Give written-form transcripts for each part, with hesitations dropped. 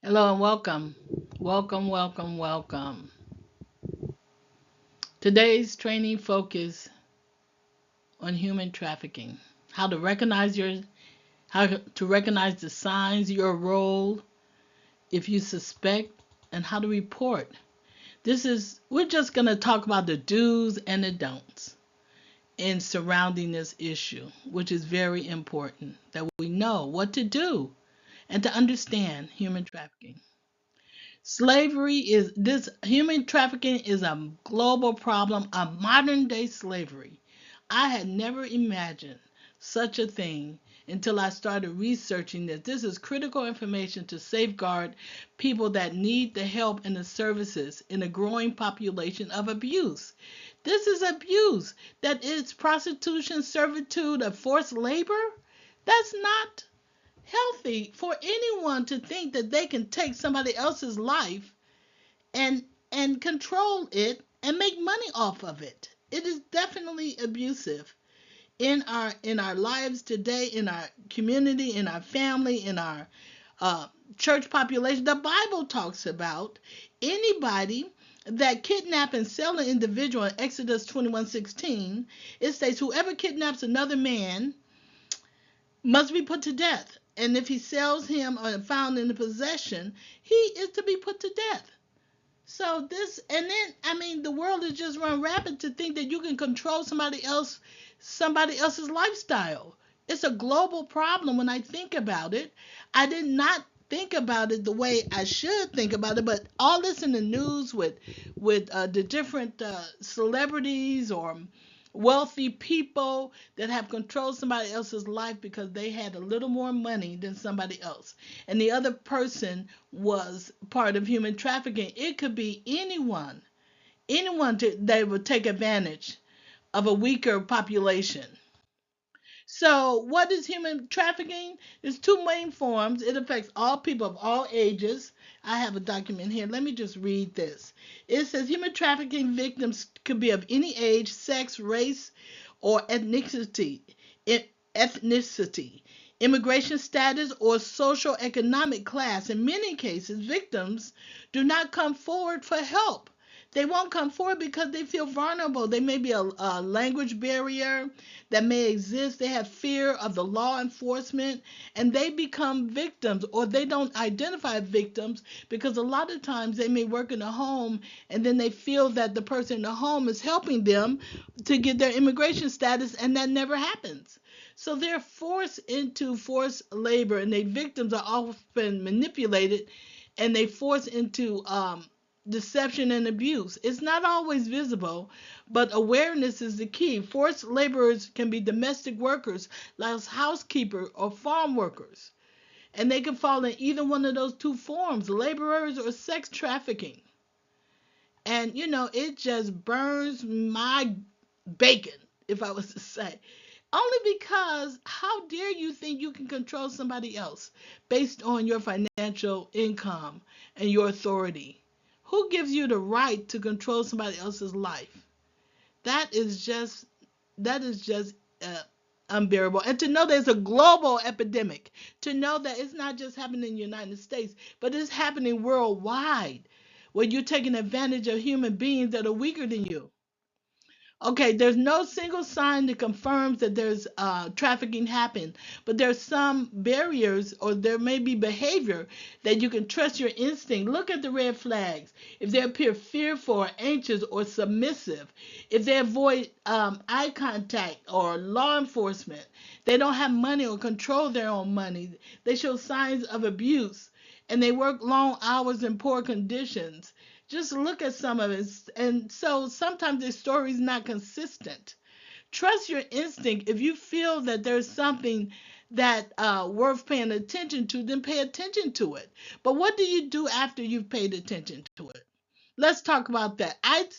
Hello and welcome. Welcome, welcome, welcome. Today's training focus on human trafficking. How to recognize your how to recognize the signs, your role if you suspect, and how to report. We're just going to talk about the do's and the don'ts in surrounding this issue, which is very important that we know what to do and to understand human trafficking. Human trafficking is a global problem of modern day slavery. I had never imagined such a thing until I started researching this. This is critical information to safeguard people that need the help and the services in a growing population of abuse. This is abuse. That is prostitution, servitude, or forced labor. That's not healthy for anyone to think that they can take somebody else's life and control it and make money off of it. It is definitely abusive in our lives today, in our community, in our family, in our uh, church population. The Bible talks about anybody that kidnap and sell an individual in Exodus 21:16. It says, whoever kidnaps another man must be put to death. And if he sells him or found in the possession, he is to be put to death. So this, and then I mean, the world has just run rapid to think that you can control somebody else's lifestyle. It's a global problem when I think about it. I did not think about it the way I should think about it, but all this in the news with the different celebrities or wealthy people that have controlled somebody else's life because they had a little more money than somebody else. And the other person was part of human trafficking. It could be anyone that would take advantage of a weaker population. So, what is human trafficking? There's two main forms. It affects all people of all ages. I have a document here. Let me just read this. It says human trafficking victims could be of any age, sex, race, or ethnicity, ethnicity, immigration status, or social economic class. In many cases, victims do not come forward for help. They won't come forward because they feel vulnerable. They may be a language barrier that may exist. They have fear of the law enforcement and they become victims, or they don't identify victims because a lot of times they may work in a home and then they feel that the person in the home is helping them to get their immigration status, and that never happens. So they're forced into forced labor, and their victims are often manipulated and they force into deception and abuse. It's not always visible, but awareness is the key. Forced laborers can be domestic workers, like housekeepers or farm workers, and they can fall in either one of those two forms, laborers or sex trafficking. And it just burns my bacon, if I was to say. Only because how dare you think you can control somebody else based on your financial income and your authority? Who gives you the right to control somebody else's life? That is just that is just unbearable. And to know there's a global epidemic, to know that it's not just happening in the United States, but it's happening worldwide, where you're taking advantage of human beings that are weaker than you. Okay, there's no single sign that confirms that there's trafficking happened, but there's some barriers, or there may be behavior that you can trust your instinct. Look at the red flags. If they appear fearful, or anxious, or submissive, if they avoid eye contact or law enforcement, they don't have money or control their own money, they show signs of abuse, and they work long hours in poor conditions. Just look at some of it. And so sometimes the story is not consistent. Trust your instinct. If you feel that there's something that worth paying attention to, then pay attention to it. But what do you do after you've paid attention to it? Let's talk about that. I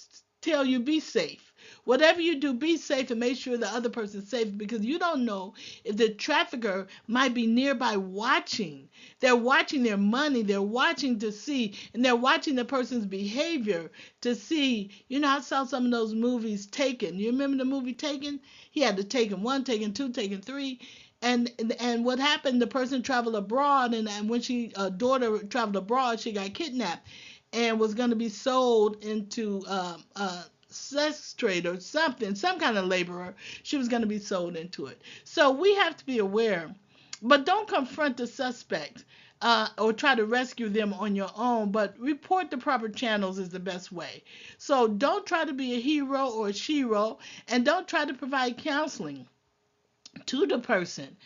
tell you, be safe. Whatever you do, be safe and make sure the other person's safe, because you don't know if the trafficker might be nearby watching. They're watching their money, they're watching to see, and they're watching the person's behavior to see. I saw some of those movies, Taken. You remember the movie Taken? He had to Taken 1, Taken 2, Taken 3. And what happened, the person traveled abroad, and when she daughter traveled abroad, she got kidnapped and was going to be sold into sex trade or something, some kind of laborer. She was going to be sold into it. So we have to be aware, but don't confront the suspect or try to rescue them on your own, but report the proper channels is the best way. So don't try to be a hero or a shero, and don't try to provide counseling to the person.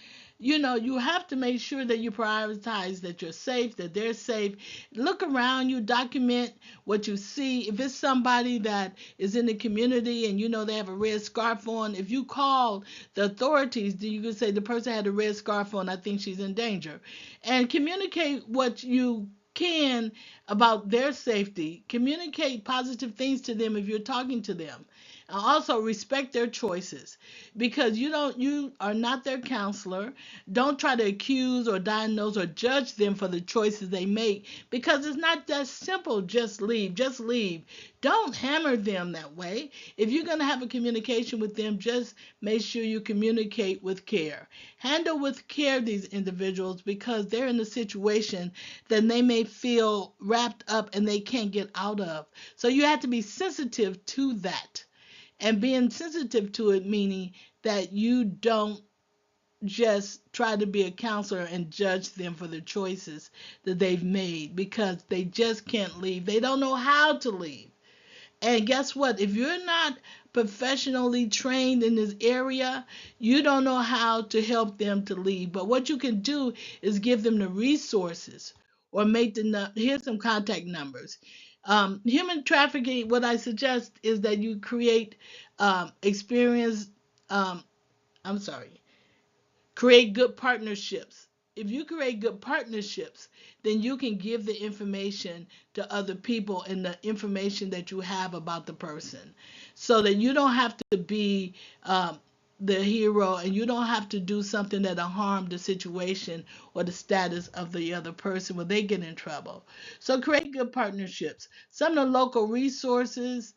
You have to make sure that you prioritize that you're safe, that they're safe. Look around you, document what you see. If it's somebody that is in the community and they have a red scarf on, if you call the authorities, you can say the person had a red scarf on, I think she's in danger. And communicate what you can about their safety. Communicate positive things to them if you're talking to them. Also respect their choices, because you are not their counselor. Don't try to accuse or diagnose or judge them for the choices they make, because it's not that simple. Just leave. Don't hammer them that way. If you're going to have a communication with them, just make sure you communicate with care. Handle with care these individuals, because they're in a situation that they may feel wrapped up and they can't get out of. So you have to be sensitive to that. And being sensitive to it, meaning that you don't just try to be a counselor and judge them for the choices that they've made, because they just can't leave. They don't know how to leave. And guess what? If you're not professionally trained in this area, you don't know how to help them to leave. But what you can do is give them the resources, or here's some contact numbers. Human trafficking, what I suggest is that you create experience. Um, I'm sorry, create good partnerships. If you create good partnerships, then you can give the information to other people and the information that you have about the person, so that you don't have to be the hero, and you don't have to do something that'll harm the situation or the status of the other person when they get in trouble. So create good partnerships. Some of the local resources,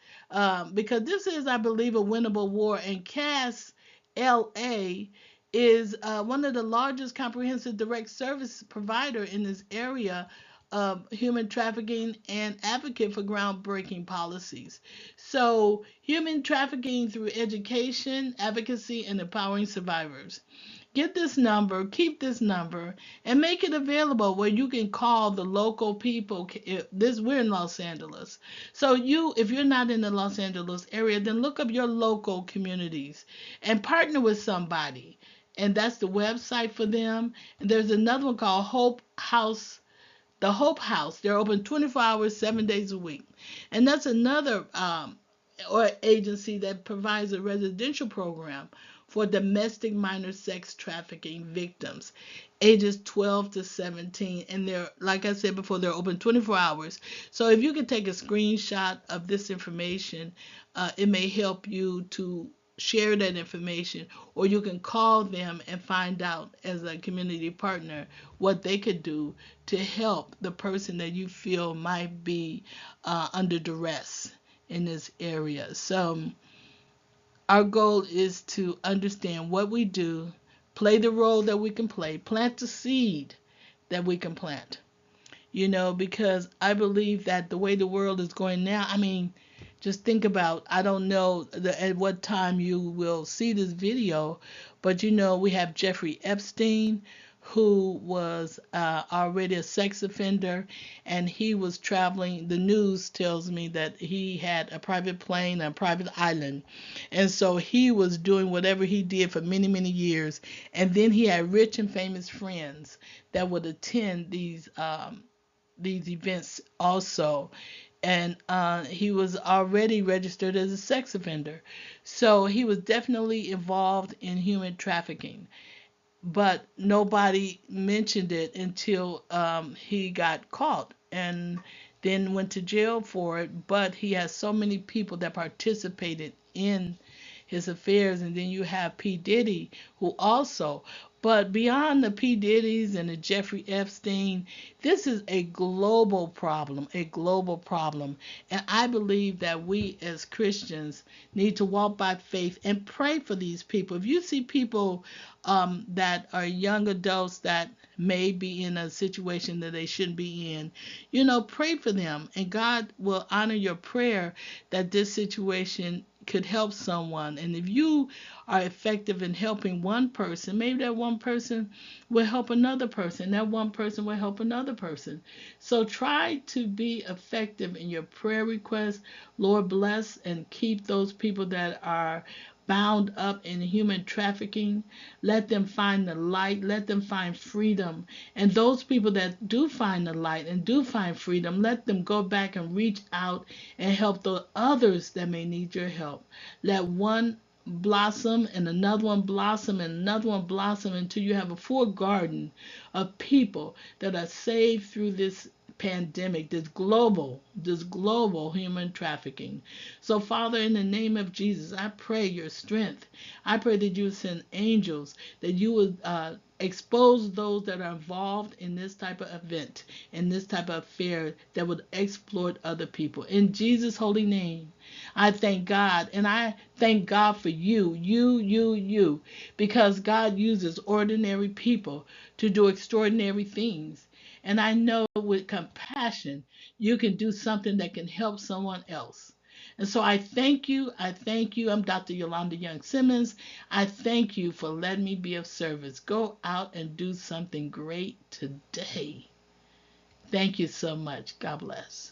because this is, I believe, a winnable war, and CASTLA is one of the largest comprehensive direct service provider in this area of human trafficking, and advocate for groundbreaking policies. So, human trafficking through education, advocacy, and empowering survivors. Get this number, keep this number, and make it available where you can call the local people. We're in Los Angeles, so if you're not in the Los Angeles area, then look up your local communities and partner with somebody, and that's the website for them. And there's another one called Hope House. The Hope House. They're open 24 hours, 7 days a week, and that's another or agency that provides a residential program for domestic minor sex trafficking victims ages 12 to 17. And they're, like I said before, they're open 24 hours. So if you could take a screenshot of this information, it may help you to share that information, or you can call them and find out as a community partner what they could do to help the person that you feel might be under duress in this area. So our goal is to understand what we do, play the role that we can play, plant the seed that we can plant. Because I believe that the way the world is going now, I mean, just think about, I don't know at what time you will see this video, but we have Jeffrey Epstein, who was already a sex offender, and he was traveling. The news tells me that he had a private plane, a private island, and so he was doing whatever he did for many, many years, and then he had rich and famous friends that would attend these events also. And he was already registered as a sex offender. So he was definitely involved in human trafficking. But nobody mentioned it until he got caught and then went to jail for it. But he has so many people that participated in his affairs. And then you have P. Diddy, who also, But beyond the P. Diddy's and the Jeffrey Epstein, this is a global problem, a global problem. And I believe that we as Christians need to walk by faith and pray for these people. If you see people that are young adults that may be in a situation that they shouldn't be in, pray for them. And God will honor your prayer that this situation could help someone. And if you are effective in helping one person, maybe that one person will help another person. That one person will help another person. So try to be effective in your prayer requests. Lord, bless and keep those people that are bound up in human trafficking. Let them find the light. Let them find freedom. And those people that do find the light and do find freedom, let them go back and reach out and help the others that may need your help. Let one blossom and another one blossom and another one blossom until you have a full garden of people that are saved through this pandemic, this global human trafficking. So Father, in the name of Jesus, I pray your strength. I pray that you would send angels, that you would expose those that are involved in this type of event, in this type of affair that would exploit other people. In Jesus' holy name, I thank God, and I thank God for you, because God uses ordinary people to do extraordinary things. And I know with compassion, you can do something that can help someone else. And so I thank you. I thank you. I'm Dr. Yolonda Young Simmons. I thank you for letting me be of service. Go out and do something great today. Thank you so much. God bless.